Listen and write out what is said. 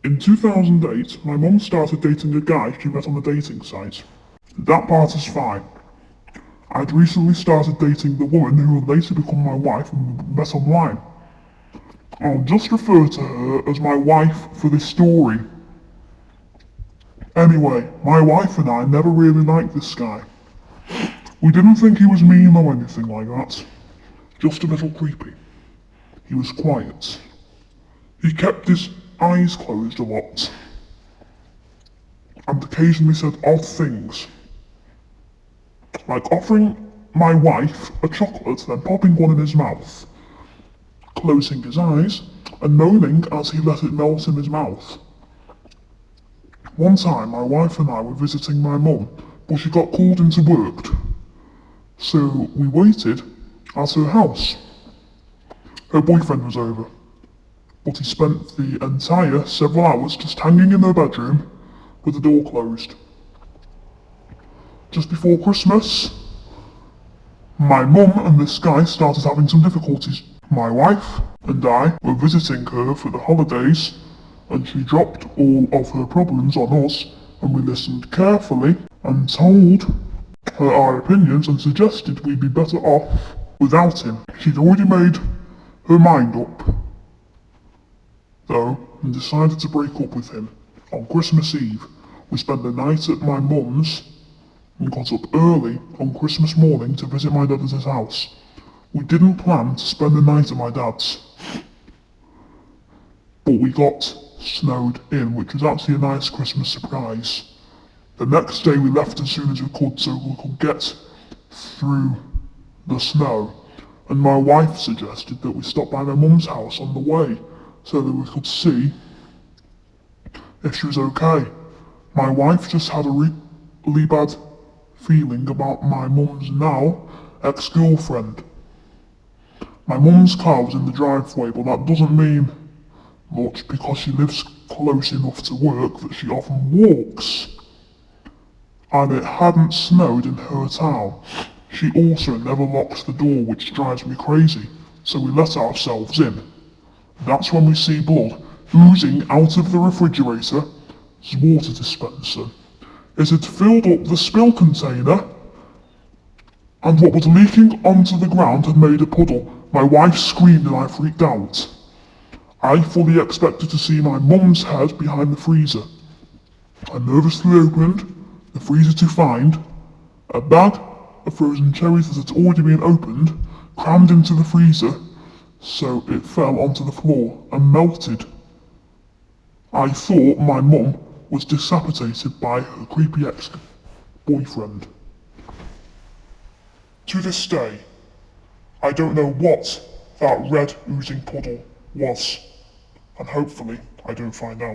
In 2008, my mum started dating a guy she met on a dating site. That part is fine. I'd recently started dating the woman who would later become my wife and we met online. I'll just refer to her as my wife for this story. Anyway, my wife and I never really liked this guy. We didn't think he was mean or anything like that. Just a little creepy. He was quiet. He kept his eyes closed a lot. And occasionally said odd things. Like offering my wife a chocolate, then popping one in his mouth, closing his eyes, and moaning as he let it melt in his mouth. One time, my wife and I were visiting my mum, but she got called into work. So we waited at her house. Her boyfriend was over, but he spent the entire several hours just hanging in her bedroom with the door closed. Just before Christmas, my mum and this guy started having some difficulties. My wife and I were visiting her for the holidays, and she dropped all of her problems on us, and we listened carefully and told her our opinions and suggested we'd be better off without him. She'd already made her mind up, though, and decided to break up with him. On Christmas Eve, we spent the night at my mum's and got up early on Christmas morning to visit my dad at his house. We didn't plan to spend the night at my dad's, but we got snowed in, which was actually a nice Christmas surprise. The next day we left as soon as we could so we could get through the snow, and my wife suggested that we stop by my mum's house on the way so that we could see if she was okay. My wife just had a really bad feeling about my mum's now ex-girlfriend. My mum's car was in the driveway, but that doesn't mean much because she lives close enough to work that she often walks. And it hadn't snowed in her town. She also never locks the door, which drives me crazy, so we let ourselves in. That's when we see blood oozing out of the refrigerator's water dispenser. It had filled up the spill container, and what was leaking onto the ground had made a puddle. My wife screamed and I freaked out. I fully expected to see my mum's head behind the freezer. I nervously opened the freezer to find a bag of frozen cherries that had already been opened, crammed into the freezer, so it fell onto the floor and melted. I thought my mum was decapitated by her creepy ex-boyfriend. To this day, I don't know what that red oozing puddle was, and hopefully I don't find out.